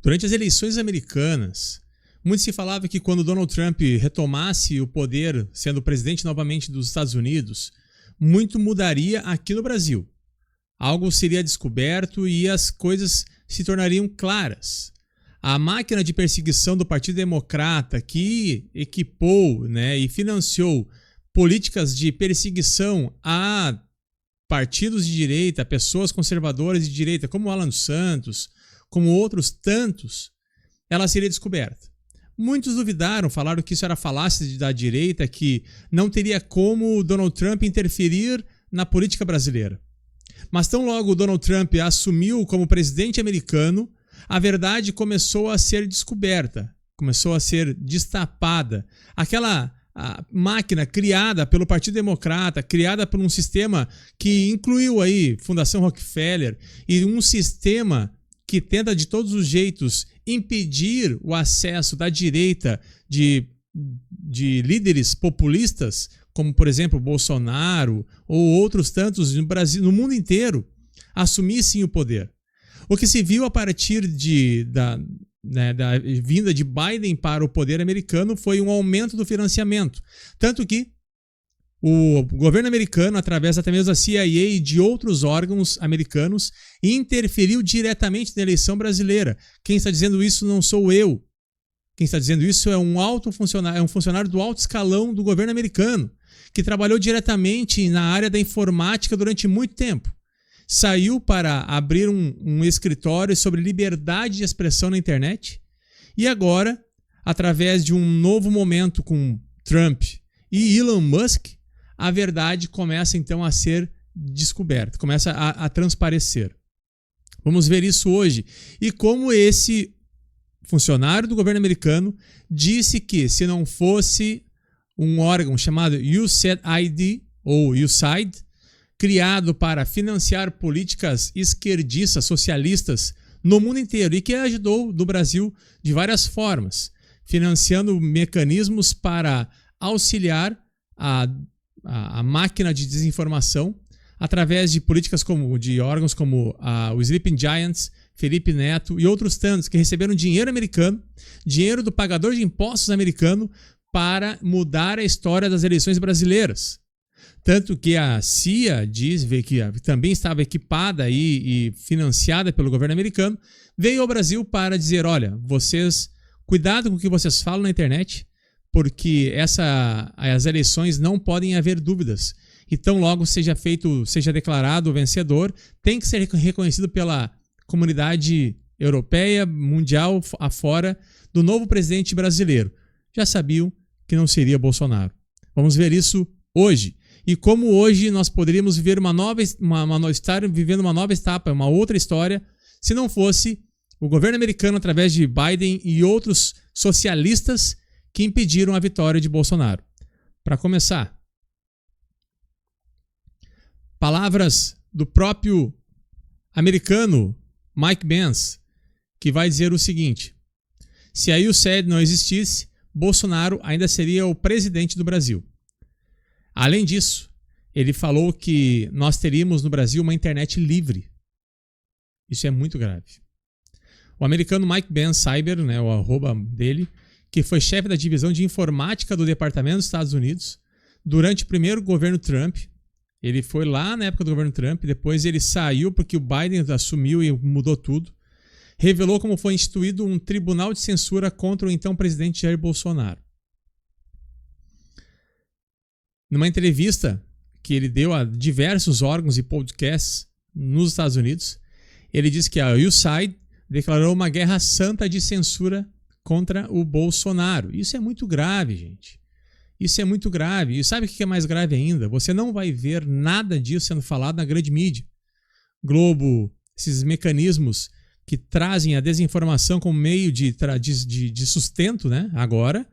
Durante as eleições americanas, muito se falava que quando Donald Trump retomasse o poder, sendo presidente novamente dos Estados Unidos, muito mudaria aqui no Brasil. Algo seria descoberto e as coisas se tornariam claras. A máquina de perseguição do Partido Democrata, que equipou, e financiou políticas de perseguição a partidos de direita, a pessoas conservadoras de direita, como Alan dos Santos, como outros tantos, ela seria descoberta. Muitos duvidaram, falaram que isso era falácia da direita, que não teria como Donald Trump interferir na política brasileira. Mas tão logo Donald Trump assumiu como presidente americano, a verdade começou a ser descoberta, começou a ser destapada. Aquela máquina criada pelo Partido Democrata, criada por um sistema que incluiu aí Fundação Rockefeller e um sistema que tenta de todos os jeitos impedir o acesso da direita de líderes populistas, como por exemplo Bolsonaro ou outros tantos no Brasil, no mundo inteiro, assumissem o poder. O que se viu a partir da vinda de Biden para o poder americano foi um aumento do financiamento. Tanto que o governo americano, através até mesmo da CIA e de outros órgãos americanos, interferiu diretamente na eleição brasileira. Quem está dizendo isso não sou eu. Quem está dizendo isso é um funcionário do alto escalão do governo americano, que trabalhou diretamente na área da informática durante muito tempo. Saiu para abrir um escritório sobre liberdade de expressão na internet e agora, através de um novo momento com Trump e Elon Musk, a verdade começa então a ser descoberta, começa a transparecer. Vamos ver isso hoje. E como esse funcionário do governo disse que se não fosse um órgão chamado USAID, ou USAID, criado para financiar políticas esquerdistas, socialistas no mundo inteiro e que ajudou no Brasil de várias formas, financiando mecanismos para auxiliar a máquina de desinformação através de políticas de órgãos como o Sleeping Giants, Felipe Neto e outros tantos que receberam dinheiro americano, dinheiro do pagador de impostos americano para mudar a história das eleições brasileiras. Tanto que a CIA diz que também estava equipada e financiada pelo governo americano, veio ao Brasil para dizer, olha, cuidado com o que vocês falam na internet, porque as eleições não podem haver dúvidas. Então logo seja declarado o vencedor, tem que ser reconhecido pela comunidade europeia, mundial, afora, do novo presidente brasileiro. Já sabiam que não seria Bolsonaro. Vamos ver isso hoje. E como hoje nós poderíamos viver vivendo uma nova etapa, uma outra história, se não fosse o governo americano, através de Biden e outros socialistas que impediram a vitória de Bolsonaro. Para começar, palavras do próprio americano Mike Pence, que vai dizer o seguinte: se a USAID não existisse, Bolsonaro ainda seria o presidente do Brasil. Além disso, ele falou que nós teríamos no Brasil uma internet livre. Isso é muito grave. O americano Mike Pence Cyber, o arroba dele, que foi chefe da divisão de informática do Departamento dos Estados Unidos, durante o primeiro governo Trump. Ele foi lá na época do governo Trump, depois ele saiu porque o Biden assumiu e mudou tudo. Revelou como foi instituído um tribunal de censura contra o então presidente Jair Bolsonaro. Numa entrevista que ele deu a diversos órgãos e podcasts nos Estados Unidos, ele disse que a USAID declarou uma guerra santa de censura contra o Bolsonaro. Isso é muito grave, gente. Isso é muito grave. E sabe o que é mais grave ainda? Você não vai ver nada disso sendo falado na grande mídia. Globo, esses mecanismos que trazem a desinformação como meio de sustento, agora,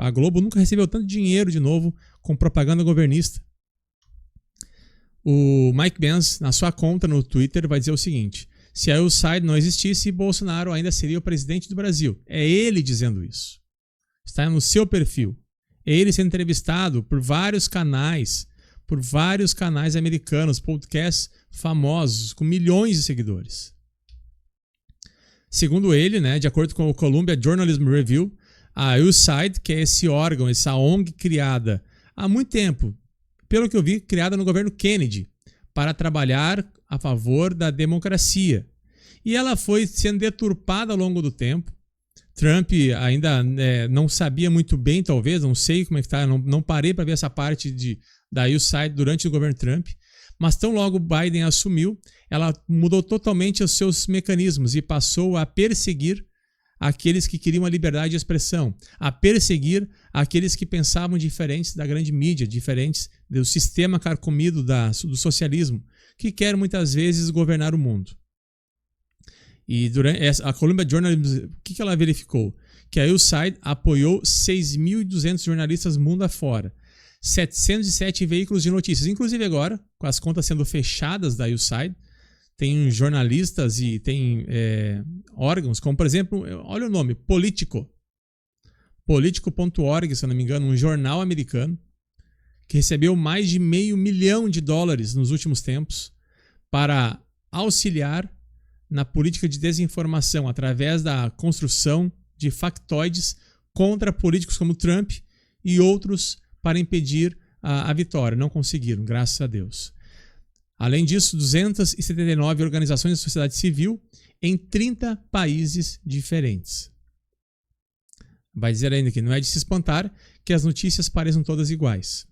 a Globo nunca recebeu tanto dinheiro de novo com propaganda governista. O Mike Pence, na sua conta no Twitter, vai dizer o seguinte: se a USAID não existisse, Bolsonaro ainda seria o presidente do Brasil. É ele dizendo isso. Está no seu perfil. É ele sendo entrevistado por vários canais americanos, podcasts famosos, com milhões de seguidores. Segundo ele, né, de acordo com o Columbia Journalism Review, a USAID, que é esse órgão, essa ONG criada há muito tempo, pelo que eu vi, criada no governo Kennedy, para trabalhar a favor da democracia. E ela foi sendo deturpada ao longo do tempo. Trump ainda não sabia muito bem, talvez, não sei como é que está, não parei para ver essa parte da USAID durante o governo Trump, mas tão logo Biden assumiu, ela mudou totalmente os seus mecanismos e passou a perseguir aqueles que queriam a liberdade de expressão, a perseguir aqueles que pensavam diferentes da grande mídia, diferentes do sistema carcomido do socialismo, que quer muitas vezes governar o mundo. E durante a Columbia Journalism, o que ela verificou? Que a USAID apoiou 6.200 jornalistas mundo afora, 707 veículos de notícias. Inclusive agora, com as contas sendo fechadas da USAID, tem jornalistas e tem órgãos, como por exemplo, olha o nome, Politico. Politico.org, se eu não me engano, um jornal americano, que recebeu mais de $500 milhão nos últimos tempos para auxiliar na política de desinformação através da construção de factoides contra políticos como Trump e outros para impedir a vitória. Não conseguiram, graças a Deus. Além disso, 279 organizações da sociedade civil em 30 países diferentes. Vai dizer ainda que não é de se espantar que as notícias pareçam todas iguais.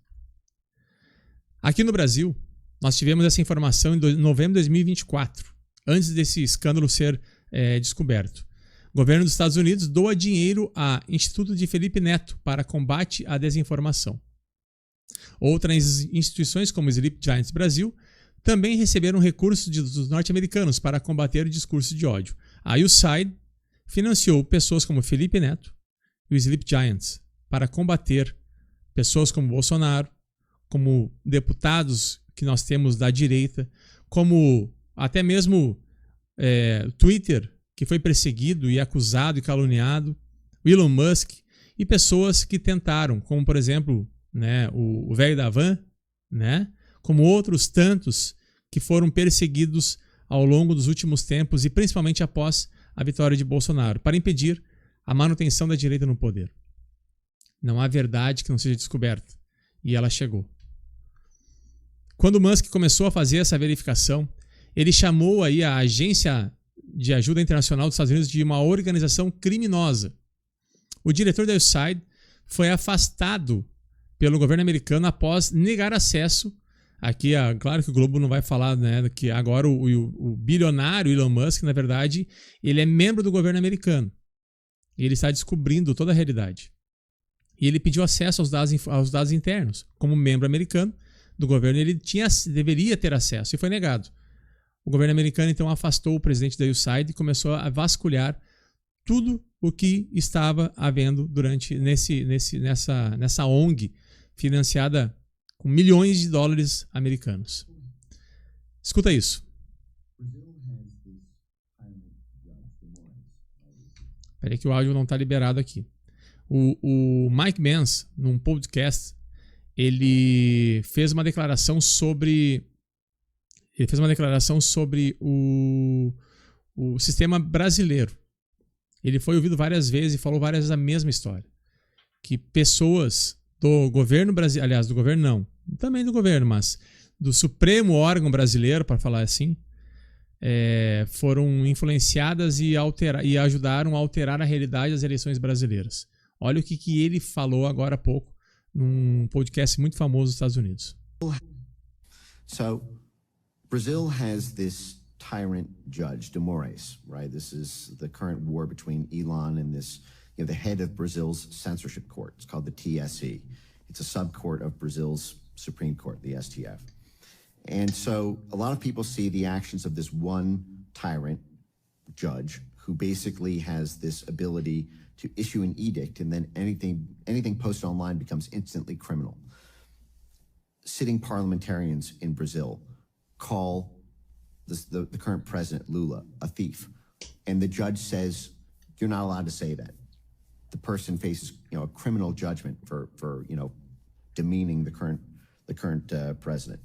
Aqui no Brasil, nós tivemos essa informação em novembro de 2024. Antes desse escândalo ser descoberto. O governo dos Estados Unidos doa dinheiro ao Instituto de Felipe Neto para combate à desinformação. Outras instituições, como o Sleep Giants Brasil, também receberam recursos dos norte-americanos para combater o discurso de ódio. A USAID financiou pessoas como Felipe Neto e o Sleep Giants para combater pessoas como Bolsonaro, como deputados que nós temos da direita, como até mesmo Twitter, que foi perseguido e acusado e caluniado, Elon Musk, e pessoas que tentaram, como por exemplo, né, o velho da van, né, como outros tantos que foram perseguidos ao longo dos últimos tempos e principalmente após a vitória de Bolsonaro, para impedir a manutenção da direita no poder. Não há verdade que não seja descoberta. E ela chegou. Quando Musk começou a fazer essa verificação, ele chamou aí a Agência de Ajuda Internacional dos Estados Unidos de uma organização criminosa. O diretor da USAID foi afastado pelo governo americano após negar acesso. Aqui, claro que o Globo não vai falar, né, que agora o bilionário Elon Musk, na verdade, ele é membro do governo americano. E ele está descobrindo toda a realidade. E ele pediu acesso aos dados internos. Como membro americano do governo, ele deveria ter acesso e foi negado. O governo americano, então, afastou o presidente da USAID e começou a vasculhar tudo o que estava havendo nessa ONG financiada com milhões de dólares americanos. Escuta isso. Peraí que o áudio não está liberado aqui. O Mike Pence, num podcast, ele fez uma declaração sobre o sistema brasileiro. Ele foi ouvido várias vezes e falou várias vezes a mesma história. Que pessoas do governo brasileiro, aliás, do governo não, também do governo, mas do Supremo órgão brasileiro, para falar assim, foram influenciadas e ajudaram a alterar a realidade das eleições brasileiras. Olha o que ele falou agora há pouco num podcast muito famoso dos Estados Unidos. So, Brazil has this tyrant judge, de Moraes, right? This is the current war between Elon and this, the head of Brazil's censorship court. It's called the TSE. It's a subcourt of Brazil's Supreme Court, the STF. And so a lot of people see the actions of this one tyrant judge who basically has this ability to issue an edict, and then anything posted online becomes instantly criminal. Sitting parliamentarians in Brazil call the current president, Lula, a thief. And the judge says, you're not allowed to say that. The person faces, a criminal judgment for demeaning the current president.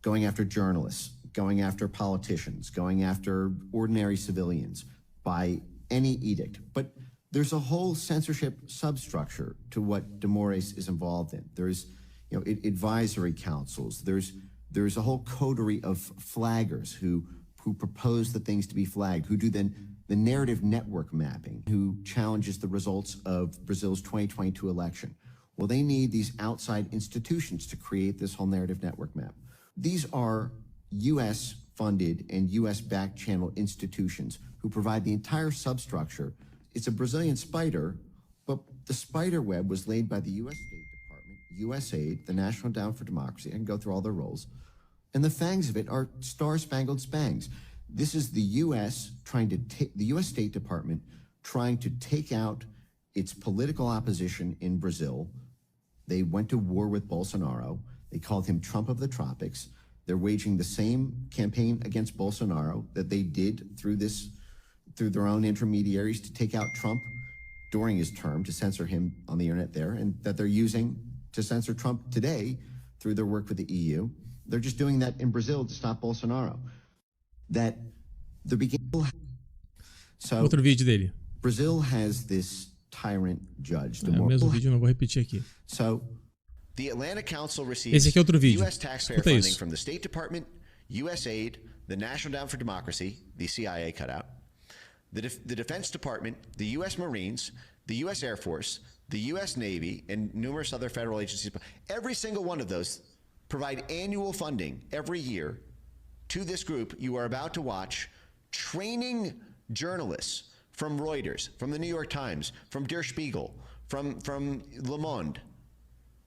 Going after journalists, going after politicians, going after ordinary civilians by any edict. But there's a whole censorship substructure to what de Moraes is involved in. There's, advisory councils. There's a whole coterie of flaggers who propose the things to be flagged, who do the narrative network mapping, who challenges the results of Brazil's 2022 election. Well, they need these outside institutions to create this whole narrative network map. These are U.S. funded and U.S. backed channel institutions who provide the entire substructure. It's a Brazilian spider, but the spider web was laid by the U.S. State Department, USAID, the National Endowment for Democracy. I can go through all their roles. And the fangs of it are star-spangled spangs. This is the U.S. trying to take, the U.S. State Department trying to take out its political opposition in Brazil. They went to war with Bolsonaro. They called him Trump of the tropics. They're waging the same campaign against Bolsonaro that they did through their own intermediaries to take out Trump during his term, to censor him on the internet there, and that they're using to censor Trump today through their work with the EU. They're just doing that in Brazil to stop Bolsonaro. That the beginning. So, outro vídeo dele. Brazil has this tyrant judge. É o mesmo vídeo, não vou repetir aqui. So, the Atlantic Council Esse aqui é outro vídeo. U.S. taxpayer Escuta funding isso. from the State Department, USAID, the National Endowment for Democracy, the CIA cut out, the Defense Department, the U.S. Marines, the U.S. Air Force, the U.S. Navy, and numerous other federal agencies. Every single one of those provide annual funding every year to this group you are about to watch, training journalists from Reuters, from the New York Times, from Der Spiegel, from Le Monde,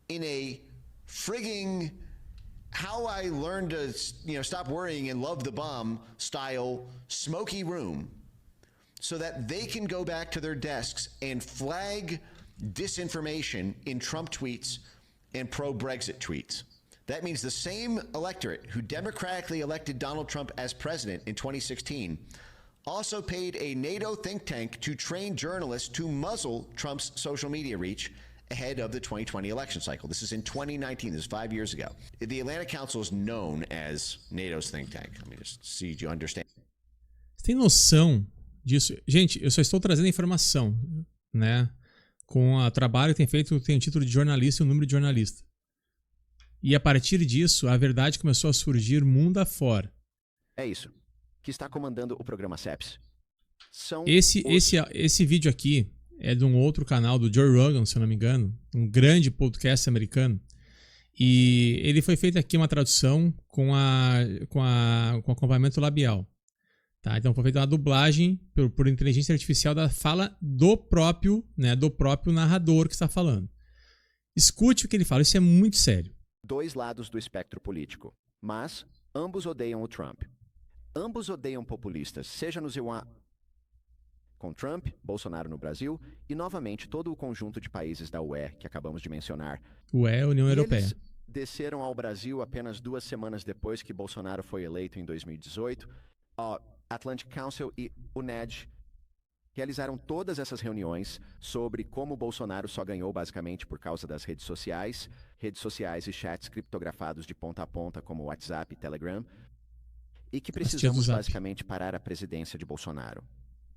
in a frigging how I learned to stop worrying and love the bomb style smoky room, so that they can go back to their desks and flag disinformation in Trump tweets and pro-Brexit tweets. That means the same electorate who democratically elected Donald Trump as president in 2016 also paid a NATO think tank to train journalists to muzzle Trump's social media reach ahead of the 2020 election cycle. This is in 2019. This is 5 years ago. The Atlantic Council is known as NATO's think tank. I mean, just see you understand. Você tem noção disso? Gente, eu só estou trazendo informação, né? Com o trabalho que tem título de jornalista e o número de jornalista. E a partir disso, a verdade começou a surgir mundo afora. É isso. Que está comandando o programa CEPS. Esse vídeo aqui é de um outro canal, do Joe Rogan, se eu não me engano. Um grande podcast americano. E ele foi feito aqui uma tradução com acompanhamento labial. Tá? Então foi feita uma dublagem por inteligência artificial da fala do próprio narrador que está falando. Escute o que ele fala, isso é muito sério. Dois lados do espectro político, mas ambos odeiam o Trump. Ambos odeiam populistas, seja no Ziwan com Trump, Bolsonaro no Brasil e, novamente, todo o conjunto de países da UE que acabamos de mencionar. UE, União Europeia. Eles desceram ao Brasil apenas 2 semanas depois que Bolsonaro foi eleito em 2018. A Atlantic Council e o NED realizaram todas essas reuniões sobre como Bolsonaro só ganhou basicamente por causa das redes sociais e chats criptografados de ponta a ponta como WhatsApp e Telegram, e que precisamos basicamente parar a presidência de Bolsonaro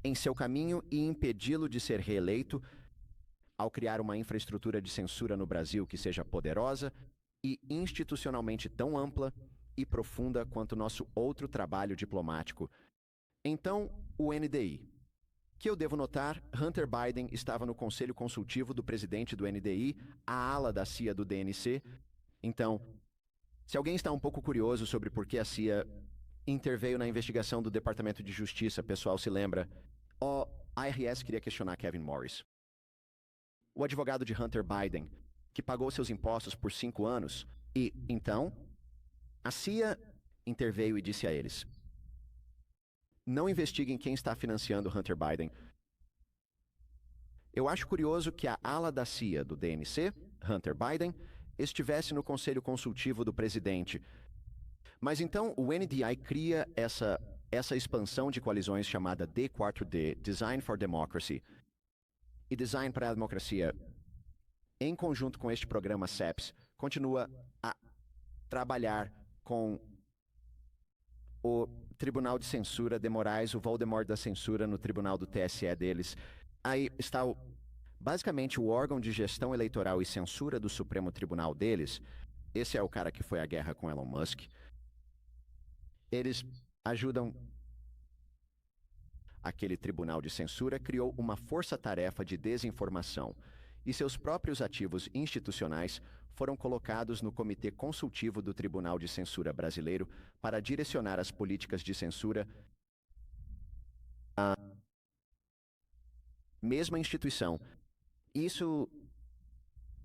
em seu caminho e impedi-lo de ser reeleito ao criar uma infraestrutura de censura no Brasil que seja poderosa e institucionalmente tão ampla e profunda quanto nosso outro trabalho diplomático. Então, o NDI. Que eu devo notar, Hunter Biden estava no conselho consultivo do presidente do NDI, a ala da CIA do DNC. Então, se alguém está um pouco curioso sobre por que a CIA interveio na investigação do Departamento de Justiça, pessoal se lembra, a IRS queria questionar Kevin Morris. O advogado de Hunter Biden, que pagou seus impostos por 5 anos, e, então, a CIA interveio e disse a eles: não investiguem quem está financiando Hunter Biden. Eu acho curioso que a ala da CIA do DNC, Hunter Biden, estivesse no conselho consultivo do presidente. Mas então o NDI cria essa expansão de coalizões chamada D4D, Design for Democracy, e Design para a Democracia, em conjunto com este programa CEPS, continua a trabalhar com o Tribunal de Censura de Moraes, o Voldemort da censura no tribunal do TSE deles. Aí está basicamente o órgão de gestão eleitoral e censura do Supremo Tribunal deles. Esse é o cara que foi à guerra com Elon Musk. Eles ajudam. Aquele tribunal de censura criou uma força-tarefa de desinformação e seus próprios ativos institucionais foram colocados no Comitê Consultivo do Tribunal de Censura Brasileiro para direcionar as políticas de censura à mesma instituição. Isso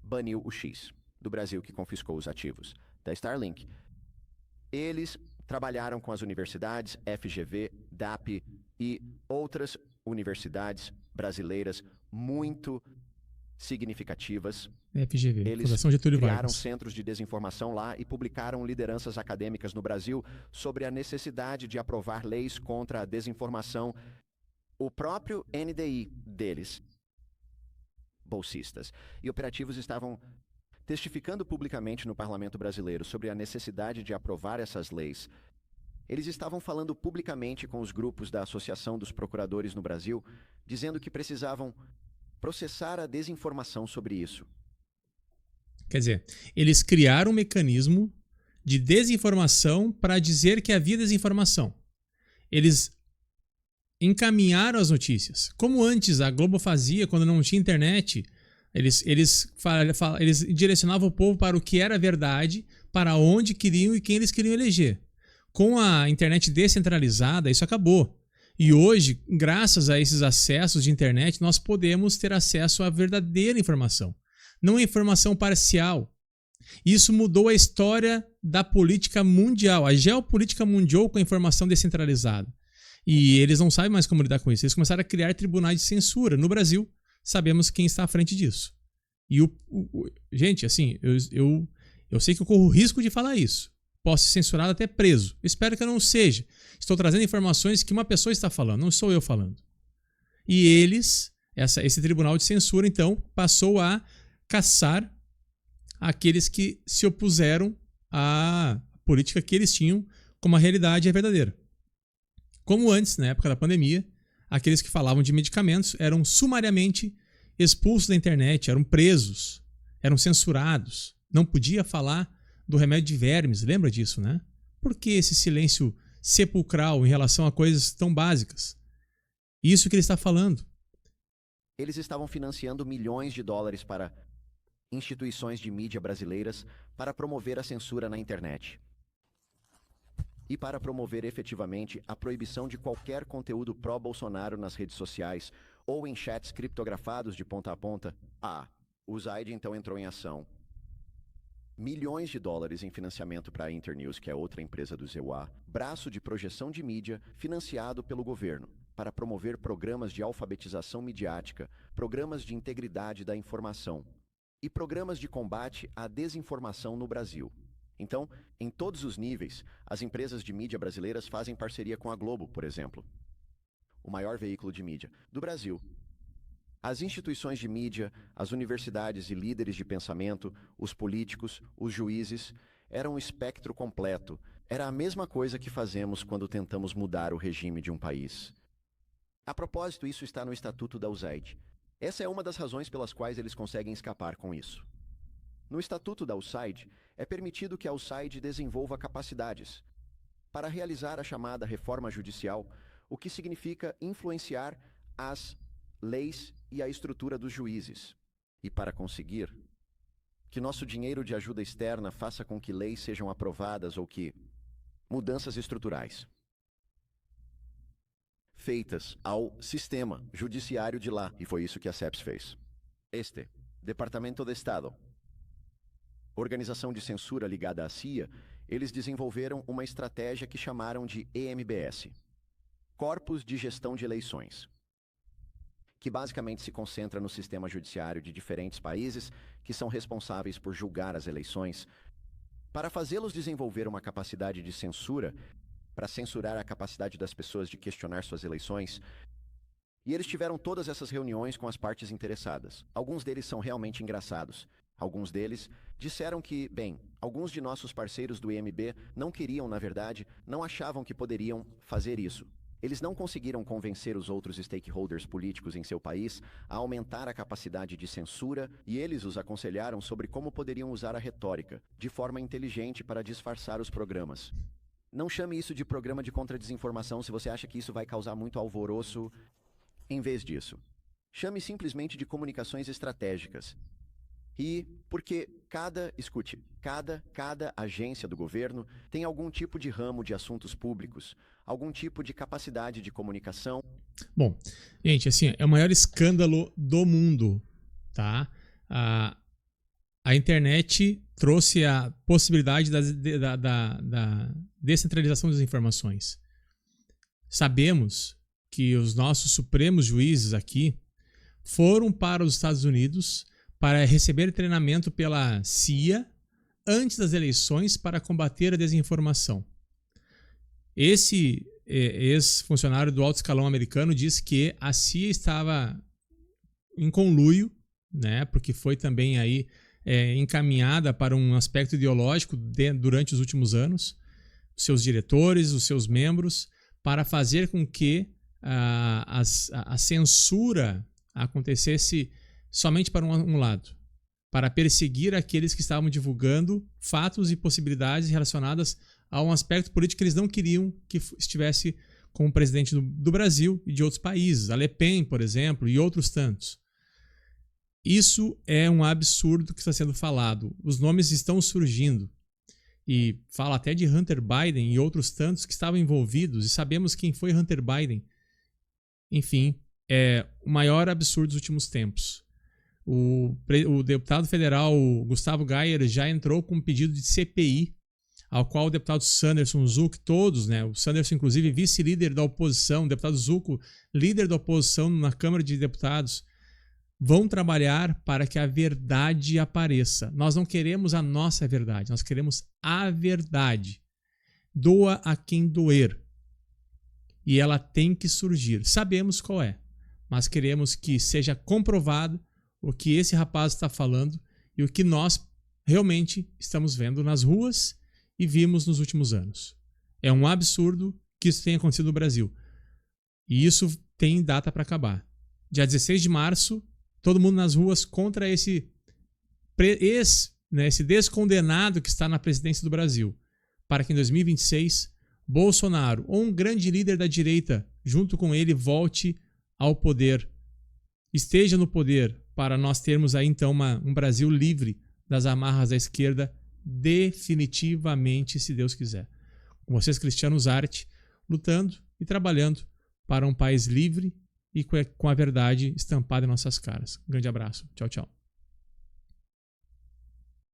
baniu o X do Brasil, que confiscou os ativos da Starlink. Eles trabalharam com as universidades, FGV, DAP e outras universidades brasileiras muito significativas. FGV, Eles Fundação Getúlio criaram Vargas. centros de desinformação lá e publicaram lideranças acadêmicas no Brasil sobre a necessidade de aprovar leis contra a desinformação. O próprio NDI deles, bolsistas e operativos, estavam testificando publicamente no parlamento brasileiro sobre a necessidade de aprovar essas leis. Eles estavam falando publicamente com os grupos da Associação dos Procuradores no Brasil, dizendo que precisavam processar a desinformação sobre isso. Quer dizer, eles criaram um mecanismo de desinformação para dizer que havia desinformação. Eles encaminharam as notícias. Como antes a Globo fazia quando não tinha internet, eles direcionavam o povo para o que era verdade, para onde queriam e quem eles queriam eleger. Com a internet descentralizada, isso acabou. E hoje, graças a esses acessos de internet, nós podemos ter acesso à verdadeira informação, não a informação parcial. Isso mudou a história da política mundial, a geopolítica mundial com a informação descentralizada. E eles não sabem mais como lidar com isso. Eles começaram a criar tribunais de censura. No Brasil, sabemos quem está à frente disso. E gente, assim, eu sei que eu corro o risco de falar isso. Posso ser censurado até preso. Espero que eu não seja. Estou trazendo informações que uma pessoa está falando, não sou eu falando. E esse tribunal de censura, então, passou a caçar aqueles que se opuseram à política que eles tinham como a realidade é verdadeira. Como antes, na época da pandemia, aqueles que falavam de medicamentos eram sumariamente expulsos da internet, eram presos, eram censurados. Não podia falar do remédio de vermes, lembra disso, né? Por que esse silêncio sepulcral em relação a coisas tão básicas? Isso que ele está falando. Eles estavam financiando milhões de dólares para instituições de mídia brasileiras para promover a censura na internet. E para promover efetivamente a proibição de qualquer conteúdo pró-Bolsonaro nas redes sociais ou em chats criptografados de ponta a ponta. O Zaid então entrou em ação. Milhões de dólares em financiamento para a Internews, que é outra empresa do ZEUA, braço de projeção de mídia financiado pelo governo, para promover programas de alfabetização midiática, programas de integridade da informação e programas de combate à desinformação no Brasil. Então, em todos os níveis, as empresas de mídia brasileiras fazem parceria com a Globo, por exemplo, o maior veículo de mídia do Brasil. As instituições de mídia, as universidades e líderes de pensamento, os políticos, os juízes, eram um espectro completo. Era a mesma coisa que fazemos quando tentamos mudar o regime de um país. A propósito, isso está no Estatuto da USAID. Essa é uma das razões pelas quais eles conseguem escapar com isso. No Estatuto da USAID, é permitido que a USAID desenvolva capacidades para realizar a chamada reforma judicial, o que significa influenciar as leis e a estrutura dos juízes. E para conseguir que nosso dinheiro de ajuda externa faça com que leis sejam aprovadas ou que mudanças estruturais feitas ao sistema judiciário de lá. E foi isso que a CEPS fez. Departamento de Estado, organização de censura ligada à CIA, eles desenvolveram uma estratégia que chamaram de EMBS, Corpus de Gestão de Eleições, que basicamente se concentra no sistema judiciário de diferentes países que são responsáveis por julgar as eleições, para fazê-los desenvolver uma capacidade de censura, para censurar a capacidade das pessoas de questionar suas eleições. E eles tiveram todas essas reuniões com as partes interessadas. Alguns deles são realmente engraçados. Alguns deles disseram que, bem, alguns de nossos parceiros do IMB não queriam, na verdade, não achavam que poderiam fazer isso. Eles não conseguiram convencer os outros stakeholders políticos em seu país a aumentar a capacidade de censura e eles os aconselharam sobre como poderiam usar a retórica, de forma inteligente para disfarçar os programas. Não chame isso de programa de contra-desinformação se você acha que isso vai causar muito alvoroço. Em vez disso, chame simplesmente de comunicações estratégicas. E porque cada agência do governo tem algum tipo de ramo de assuntos públicos, algum tipo de capacidade de comunicação. Bom, gente, assim, é o maior escândalo do mundo, tá? A internet trouxe a possibilidade da descentralização das informações. Sabemos que os nossos supremos juízes aqui foram para os Estados Unidos para receber treinamento pela CIA antes das eleições para combater a desinformação. Esse ex-funcionário do alto escalão americano diz que a CIA estava em conluio, né, porque foi também aí encaminhada para um aspecto ideológico durante os últimos anos, os seus diretores, os seus membros, para fazer com que a censura acontecesse somente para um lado, para perseguir aqueles que estavam divulgando fatos e possibilidades relacionadas a um aspecto político que eles não queriam que estivesse como presidente do Brasil e de outros países, a Le Pen, por exemplo, e outros tantos. Isso é um absurdo que está sendo falado. Os nomes estão surgindo. E fala até de Hunter Biden e outros tantos que estavam envolvidos, e sabemos quem foi Hunter Biden. Enfim, é o maior absurdo dos últimos tempos. O deputado federal Gustavo Gayer já entrou com um pedido de CPI, ao qual o deputado Sanderson Zucco, todos, né? O Sanderson, inclusive, vice-líder da oposição, o deputado Zucco, líder da oposição na Câmara de Deputados, vão trabalhar para que a verdade apareça. Nós não queremos a nossa verdade, nós queremos a verdade. Doa a quem doer. E ela tem que surgir. Sabemos qual é, mas queremos que seja comprovado o que esse rapaz está falando e o que nós realmente estamos vendo nas ruas e vimos nos últimos anos. É um absurdo que isso tenha acontecido no Brasil. E isso tem data para acabar. Dia 16 de março, todo mundo nas ruas contra esse descondenado que está na presidência do Brasil, para que em 2026 Bolsonaro ou um grande líder da direita junto com ele volte ao poder, esteja no poder, para nós termos aí então um Brasil livre das amarras da esquerda definitivamente, se Deus quiser. Com vocês, Cristiano Zarte, lutando e trabalhando para um país livre e com a verdade estampada em nossas caras. Um grande abraço. Tchau, tchau.